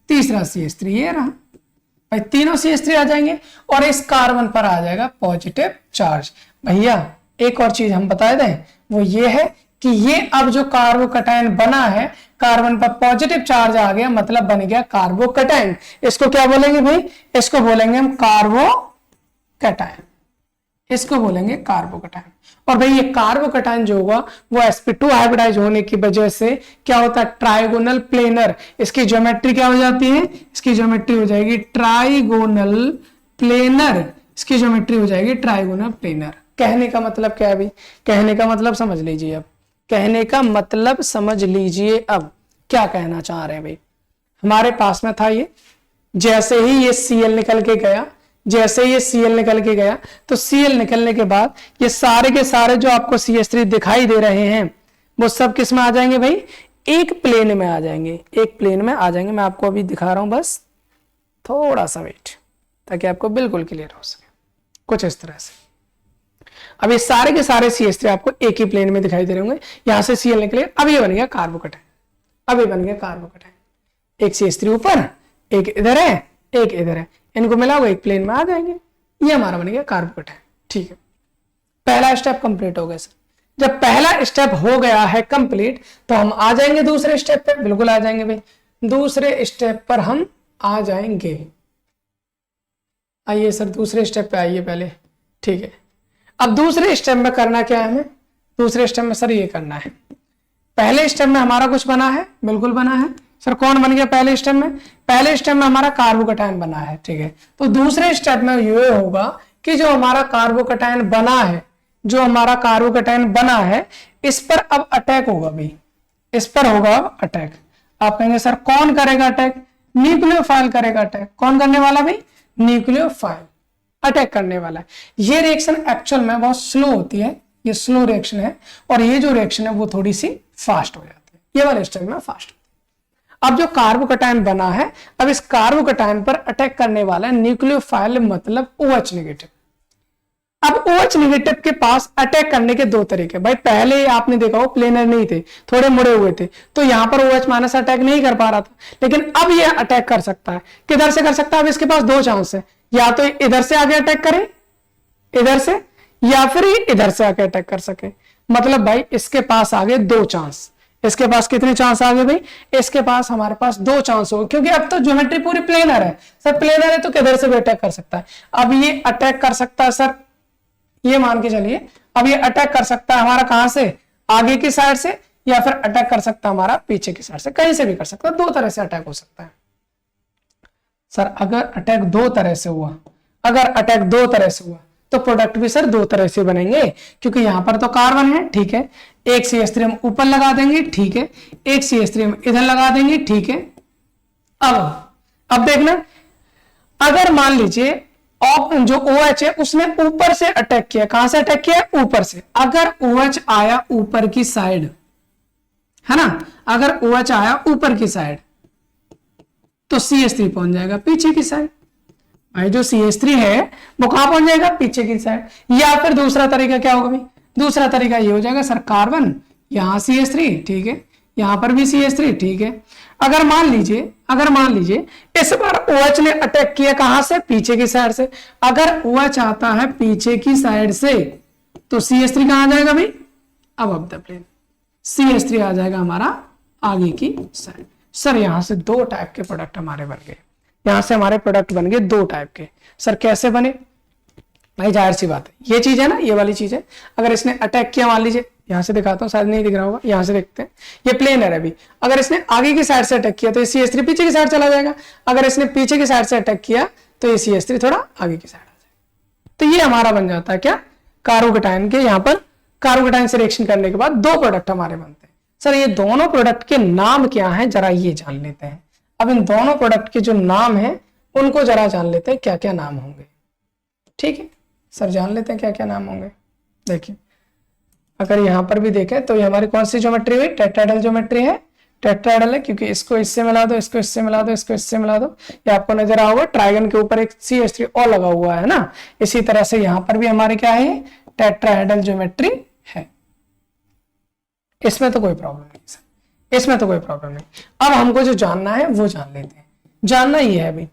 तीसरा CH3 ये रहा। भाई तीनों CH3 आ जाएंगे और इस कार्बन पर आ जाएगा पॉजिटिव चार्ज। भैया एक और चीज हम बता दें, वो ये है कि ये अब जो कार्बोकैटायन बना है, कार्बन पर पॉजिटिव चार्ज आ गया, मतलब बन गया कार्बोकैटायन। इसको क्या बोलेंगे भाई? इसको बोलेंगे हम कार्बोकैटायन, इसको बोलेंगे कार्बोकैटायन। और भाई ये कार्बोकैटायन जो होगा वो sp2 हाइब्रिडाइज होने की वजह से क्या होता है? Trigonal planar. इसकी ज्योमेट्री क्या हो जाती है? इसकी ज्योमेट्री हो जाएगी ट्राइगोनल प्लेनर। इसकी ज्योमेट्री हो जाएगी ट्राइगोनल प्लेनर। कहने का मतलब क्या है भाई? कहने का मतलब समझ लीजिए अब, कहने का मतलब समझ लीजिए अब क्या कहना चाह रहे हैं भाई। हमारे पास में था ये, जैसे ही ये Cl निकल के गया, जैसे ये Cl निकल के गया तो Cl निकलने के बाद ये सारे के सारे जो आपको CH3 दिखाई दे रहे हैं वो सब किस में आ जाएंगे भाई? एक प्लेन में आ जाएंगे, एक प्लेन में आ जाएंगे। मैं आपको अभी दिखा रहा हूं, बस थोड़ा सा वेट, ताकि आपको बिल्कुल क्लियर हो सके। कुछ इस तरह से अब ये सारे के सारे CH3 आपको एक ही प्लेन में दिखाई दे रहे होंगे। यहां से Cl निकले, अब ये बन गया कार्बोकैटायन, अब ये बन गया कार्बोकैटायन। एक CH3 ऊपर, एक इधर है, एक इधर है, इनको मिलाओगे एक प्लेन में आ जाएंगे। ये हमारा बन गया कार्बोकैटायन। ठीक है, पहला स्टेप कंप्लीट हो गया सर। जब पहला स्टेप हो गया है कंप्लीट तो हम आ जाएंगे दूसरे स्टेप पे। बिल्कुल आ जाएंगे भाई, दूसरे स्टेप पर हम आ जाएंगे। आइए सर दूसरे स्टेप पे आइए पहले। ठीक है, अब दूसरे स्टेप में करना क्या है हमें? दूसरे स्टेप में सर ये करना है, पहले स्टेप में हमारा कुछ बना है, बिल्कुल बना है सर। कौन बन गया पहले स्टेप में? पहले स्टेप में हमारा कार्बोकैटायन बना है। ठीक है, तो दूसरे स्टेप में ये होगा कि जो हमारा कार्बोकैटायन बना है, जो हमारा कार्बोकैटायन बना है, इस पर अब अटैक होगा भाई, इस पर होगा अटैक। आप कहेंगे सर कौन करेगा अटैक? न्यूक्लियोफाइल करेगा अटैक। कौन करने वाला भाई? न्यूक्लियोफाइल अटैक करने वाला है। ये रिएक्शन एक्चुअल में बहुत स्लो होती है, ये स्लो रिएक्शन है, और ये जो रिएक्शन है वो थोड़ी सी फास्ट हो जाती है। ये वाले स्टेप में फास्ट। अब जो कार्बोकैटायन बना है, अब इस कार्बोकैटायन पर अटैक करने वाला है न्यूक्लियोफाइल मतलब OH नेगेटिव। अब OH नेगेटिव के पास अटैक करने के दो तरीके, भाई पहले आपने देखा हो प्लेनर नहीं थे, थोड़े मुड़े हुए थे, तो यहां पर OH माइनस अटैक नहीं कर पा रहा था, लेकिन अब ये अटैक कर सकता है। किधर से कर सकता है? अब इसके पास दो चांस है, या तो इधर से आगे अटैक करे, इधर से, या फिर इधर से आके अटैक कर सके। मतलब भाई इसके पास आगे दो चांस। इसके पास कितने चांस आ गए भाई? इसके पास हमारे पास दो चांस हो गए, क्योंकि अब तो ज्योमेट्री पूरी प्लेनर है सर, प्लेनर है तो किधर से भी अटैक कर सकता है। अब ये अटैक कर सकता है सर, ये मान के चलिए, अब ये अटैक कर सकता है हमारा कहां से? आगे की साइड से, या फिर अटैक कर सकता है हमारा पीछे की साइड से, कहीं से भी कर सकता है। दो तरह से अटैक हो सकता है सर। अगर अटैक दो तरह से हुआ, अगर अटैक दो तरह से हुआ तो प्रोडक्ट भी सर दो तरह से बनेंगे, क्योंकि यहां पर तो कार्बन है, ठीक है, एक CH3 हम ऊपर लगा देंगे, ठीक है, एक CH3 हम इधर लगा देंगे, ठीक है। अब देखना, अगर मान लीजिए जो OH है उसने ऊपर से अटैक किया, कहां से अटैक किया? ऊपर से। अगर OH आया ऊपर की साइड, है ना, अगर OH आया ऊपर की साइड तो CH3 पहुंच जाएगा पीछे की साइड। भाई जो CH3 है वो कहां पहुंच जाएगा? पीछे की साइड। या फिर दूसरा तरीका क्या होगा भाई? दूसरा तरीका ये हो जाएगा सर, कार्बन यहां CH3, ठीक है, यहां पर भी CH3, ठीक है। अगर मान लीजिए इस बार OH ने अटैक किया कहां से? पीछे की साइड से। अगर OH आता है पीछे की साइड से तो CH3 कहां आ जाएगा भाई? अब द प्लेन CH3 आ जाएगा हमारा आगे की साइड। सर यहां से दो टाइप के प्रोडक्ट हमारे बन गए, यहां से हमारे प्रोडक्ट बन गए दो टाइप के। सर कैसे बने? भाई जाहिर सी बात है, ये चीज है ना, ये वाली चीज है। अगर इसने अटैक किया, मान लीजिए यहां से दिखाता हूं, शायद नहीं दिख रहा होगा, यहां से देखते हैं, ये प्लेनर है अभी। अगर इसने आगे की साइड से अटैक किया तो ये CH3 पीछे की साइड चला जाएगा। अगर इसने पीछे की साइड से अटैक किया तो ये CH3 थोड़ा आगे की साइड आ जाएगा। तो ये हमारा बन जाता है क्या? कार्बोकैटायन के, यहां पर कार्बोकैटायन से रिएक्शन करने के बाद दो प्रोडक्ट हमारे बनते हैं। सर ये दोनों प्रोडक्ट के नाम क्या है, जरा ये जान लेते हैं। अब इन दोनों प्रोडक्ट के जो नाम है उनको जरा जान लेते हैं, क्या क्या नाम होंगे। ठीक है सर, जान लेते हैं क्या क्या नाम होंगे। देखिए अगर यहां पर भी देखें तो ये हमारी कौन सी ज्योमेट्री हुई? टेट्राहेड्रल ज्योमेट्री है। टेट्राहेड्रल है क्योंकि इसको इससे मिला दो, इसको इससे मिला दो, इसको इससे मिला दो। ये आपको नजर आ होगा, ट्राइगन के ऊपर एक CH3 और लगा हुआ है ना। इसी तरह से यहां पर भी हमारे क्या है? टेट्राहेड्रल ज्योमेट्री है। इसमें तो कोई प्रॉब्लम नहीं सर, इसमें तो कोई प्रॉब्लम नहीं। अब हमको जो जानना है वो जान लेते हैं। जानना ये है भाई,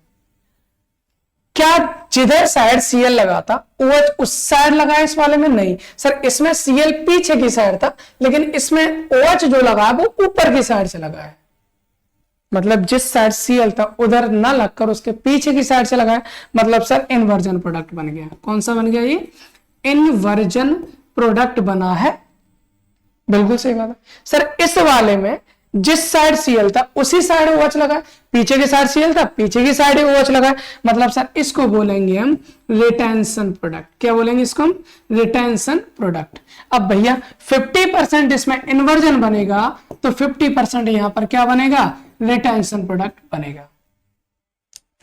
क्या जिधर साइड Cl लगा था OH उस साइड लगा है? इस वाले में नहीं सर, इसमें Cl पीछे की साइड था, लेकिन इसमें OH जो लगा है वो ऊपर की साइड से लगा है। मतलब जिस साइड Cl था उधर ना लगकर उसके पीछे की साइड से लगा है। मतलब सर इन्वर्जन प्रोडक्ट बन गया। कौन सा बन गया? ये इन्वर्जन प्रोडक्ट बना है। बिल्कुल सही बात है सर। इस वाले में जिस साइड Cl था उसी साइड OH लगा, पीछे की साइड Cl था, पीछे की साइड OH लगा। मतलब सर इसको बोलेंगे हम रिटेंशन प्रोडक्ट। क्या बोलेंगे इसको हम? Retention product. अब भैया 50% इसमें इन्वर्जन बनेगा तो 50% यहां पर क्या बनेगा? रिटेंशन प्रोडक्ट बनेगा।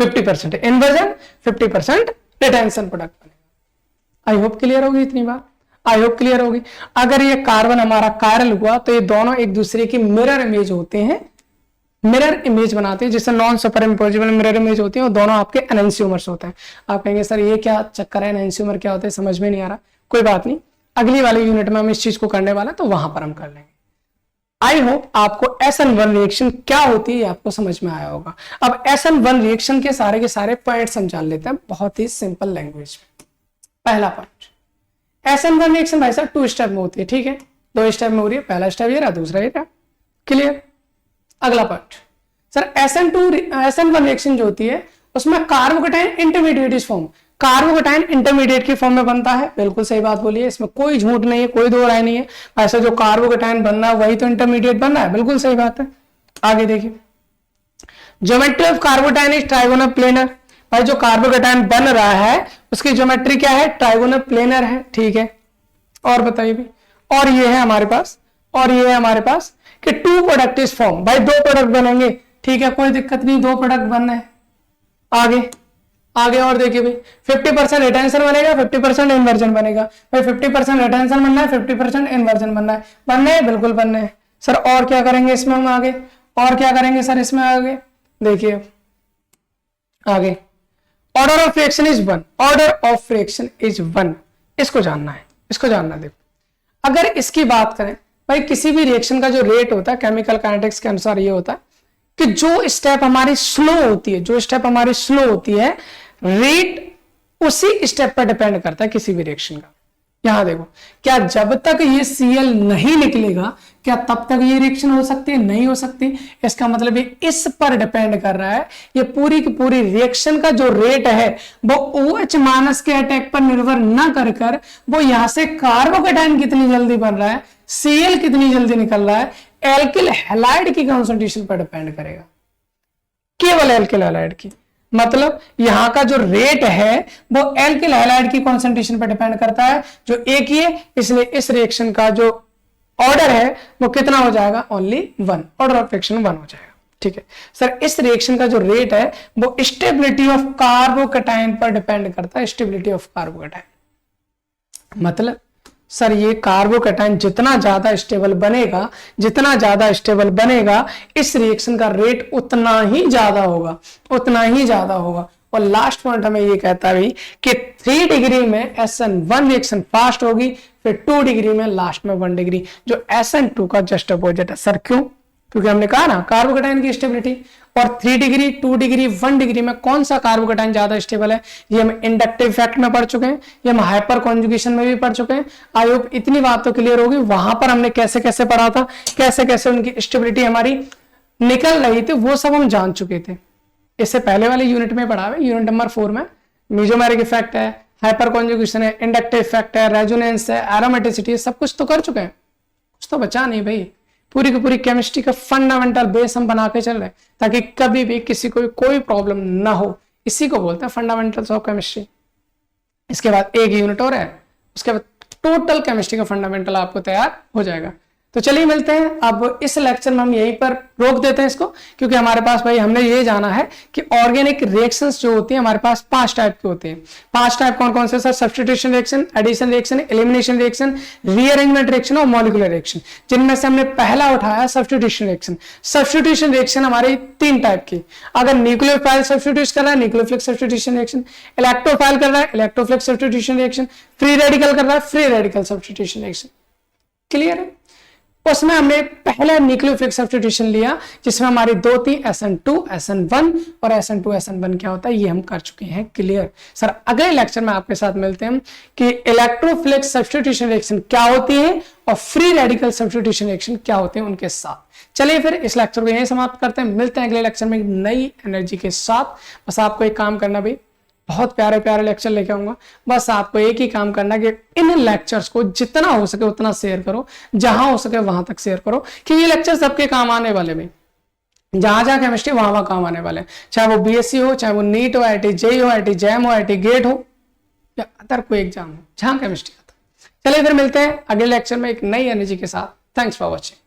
50% इन्वर्जन, 50% रिटेंशन प्रोडक्ट बनेगा। आई होप क्लियर होगी इतनी बात, आई होप क्लियर होगी। अगर ये कार्बन हमारा कायरल हुआ तो ये दोनों एक दूसरे की मिरर इमेज होते हैं, मिरर इमेज बनाते हैं, जिससे non super imposable mirror image होती है। और दोनों आपके एनेंसियोमर्स होते हैं। आप कहेंगे सर ये क्या चक्कर है, एनेंसियोमर क्या होता है, समझ में नहीं आ रहा। कोई बात नहीं, अगली वाली यूनिट में हम इस चीज को करने वाला, तो वहां पर हम कर लेंगे। आई होप आपको SN1 रिएक्शन क्या होती है आपको समझ में आया होगा। अब SN1 रिएक्शन के सारे पॉइंट्स हम जान लेते हैं बहुत ही सिंपल लैंग्वेज में। पहला पॉइंट, SN1 रिएक्शन भाई साहब 2 स्टेप में होती है, ठीक है, 2 स्टेप में हो रही है। पहला स्टेप ये रहा, दूसरा ये रहा। क्लियर। अगला पॉइंट सर, SN1 रिएक्शन जो होती है उसमें कार्बोकैटायन इंटरमीडिएट इस फॉर्म, कार्बोकैटायन इंटरमीडिएट की फॉर्म में बनता है। बिल्कुल सही बात बोली है, इसमें कोई झूठ नहीं है, कोई दो राय नहीं है। ऐसा जो कार्बोकैटायन बनना है वही तो इंटरमीडिएट बनना है। बिल्कुल सही बात है। आगे देखिए, geometry of carbocation is trigonal planar. भाई जो कार्बोकैटायन बन रहा है उसकी ज्योमेट्री क्या है? ट्राइगोनल प्लेनर है, ठीक है। और बताइए भी, और ये है हमारे पास, और ये है हमारे पास कि 2 प्रोडक्ट इज फॉर्म। भाई 2 प्रोडक्ट बनेंगे, ठीक है, कोई दिक्कत नहीं, 2 प्रोडक्ट बनना है। आगे और देखिए भाई, 50% रिटेंशन बनेगा, 50% इन्वर्जन बनेगा। भाई 50% रिटेंशन बनना है, 50% इन्वर्जन बनना है। बिल्कुल बनना है। सर और क्या करेंगे इसमें हम आगे, और क्या करेंगे सर इसमें आगे, देखिए आगे order of reaction is 1, order of reaction is 1, इसको जानना है, इसको जानना है। देखो अगर इसकी बात करें भाई, किसी भी रिएक्शन का जो रेट होता है केमिकल काइनेटिक्स के अनुसार ये होता है कि जो स्टेप हमारी स्लो होती है, जो स्टेप हमारी स्लो होती है, रेट उसी स्टेप पर डिपेंड करता है किसी भी रिएक्शन का। यहां देखो, क्या जब तक ये Cl नहीं निकलेगा क्या तब तक ये रिएक्शन हो सकती है? नहीं हो सकती। इसका मतलब ये इस पर डिपेंड कर रहा है, ये पूरी की पूरी रिएक्शन का जो रेट है वो OH माइनस के अटैक पर निर्भर ना कर वो यहां से कार्बोकेटाइन कितनी जल्दी बन रहा है, Cl कितनी जल्दी निकल रहा है, एल्किल हैलाइड की कॉन्सेंट्रेशन पर डिपेंड करेगा, केवल एल्किल हैलाइड की। मतलब यहां का जो रेट है वो एल्किल हैलाइड की कॉन्सेंट्रेशन पर डिपेंड करता है जो एक ही है, इसलिए इस रिएक्शन का जो ऑर्डर है वो कितना हो जाएगा, ओनली 1, ऑर्डर ऑफ रिएक्शन 1 हो जाएगा। ठीक है सर, इस रिएक्शन का जो रेट है वो स्टेबिलिटी ऑफ कार्बोकेटाइन पर डिपेंड करता है, स्टेबिलिटी ऑफ कार्बोकेटाइन। मतलब सर ये कार्बोकेटाइन जितना ज्यादा स्टेबल बनेगा, जितना ज्यादा स्टेबल बनेगा, इस रिएक्शन का रेट उतना ही ज्यादा होगा, उतना ही ज्यादा होगा। और लास्ट पॉइंट हमें ये कहता है कि 3 डिग्री में SN1 रिएक्शन फास्ट होगी, फिर 2 डिग्री में लास्ट में 1 डिग्री, जो SN2 का जस्ट अपोजिट है। सर क्यों? क्योंकि हमने कहा ना कार्बोकेटाइन की स्टेबिलिटी, और 3 डिग्री, 2 डिग्री, 1 डिग्री में कौन सा कार्बोकेटाइन ज्यादा स्टेबल है, ये हम इंडक्टिव इफेक्ट में पढ़ चुके हैं, ये हम हाइपर कॉन्जुगेशन में भी पढ़ चुके हैं। आई होप इतनी बात तो क्लियर होगी। वहां पर हमने कैसे कैसे पढ़ा था, कैसे कैसे उनकी स्टेबिलिटी हमारी निकल रही थी, वो सब हम जान चुके थे। इससे पहले वाले यूनिट में पढ़ा है, यूनिट नंबर 4 में मेसोमेरिक इफेक्ट है, हाइपर कॉन्जुगेशन है, इंडक्टिव इफेक्ट है, रेजोनेंस है, एरोमेटिसिटी, सब कुछ तो कर चुके हैं, कुछ तो बचा नहीं भाई। पूरी की पूरी केमिस्ट्री का फंडामेंटल बेस हम बना के चल रहे हैं ताकि कभी भी किसी को कोई प्रॉब्लम ना हो। इसी को बोलते हैं फंडामेंटल्स ऑफ केमिस्ट्री। इसके बाद एक यूनिट और है, उसके बाद टोटल केमिस्ट्री का फंडामेंटल आपको तैयार हो जाएगा। तो चलिए मिलते हैं। अब इस लेक्चर में हम यहीं पर रोक देते हैं इसको, क्योंकि हमारे पास भाई हमने ये जाना है कि ऑर्गेनिक रिएक्शंस जो होती है हमारे पास 5 टाइप के होते हैं। 5 टाइप कौन कौन से sir? Substitution reaction, addition reaction, elimination reaction, rearrangement reaction और मॉलिक्यूलर रिएक्शन, जिनमें से हमने पहला उठाया सब्स्टिट्यूशन रिएक्शन। सब्स्टिट्यूशन रिएक्शन हमारी 3 टाइप की, अगर न्यूक्लियोफाइल सब्स्टिट्यूट कर रहा है न्यूक्लियोफिलिक सब्स्टिट्यूशन रिएक्शन, इलेक्ट्रोफाइल कर रहा है electrophilic substitution reaction, free radical कर रहा है free radical substitution reaction. Clear है? उसमें हमने पहला न्यूक्लियोफिलिक सब्स्टिट्यूशन लिया जिसमें हमारी 2 थी, SN2 SN1, और SN2 SN1 क्या होता है ये हम कर चुके हैं क्लियर। सर अगले लेक्चर में आपके साथ मिलते हैं कि इलेक्ट्रोफिलिक सब्स्टिट्यूशन रिएक्शन क्या होती है और फ्री रेडिकल सब्स्टिट्यूशन रिएक्शन क्या होते हैं उनके साथ। चलिए फिर इस लेक्चर को यहीं समाप्त करते हैं, मिलते हैं अगले लेक्चर में नई एनर्जी के साथ। बस आपको एक काम करना भाई, बहुत प्यारे प्यारे लेक्चर लेके आऊंगा, बस आपको एक ही काम करना कि इन लेक्चर्स को जितना हो सके उतना शेयर करो, जहां हो सके वहां तक शेयर करो, कि ये लेक्चर सबके काम आने वाले में, जहां जहां केमिस्ट्री वहां काम आने वाले हैं, चाहे वो BSc हो, चाहे वो नीट हो, IIT JEE हो, IIT JAM हो, IIT गेट हो, या अदर कोई एग्जाम हो जहां केमिस्ट्री आता है। चलिए फिर मिलते हैं अगले लेक्चर में एक नई एनर्जी के साथ। Thanks for watching.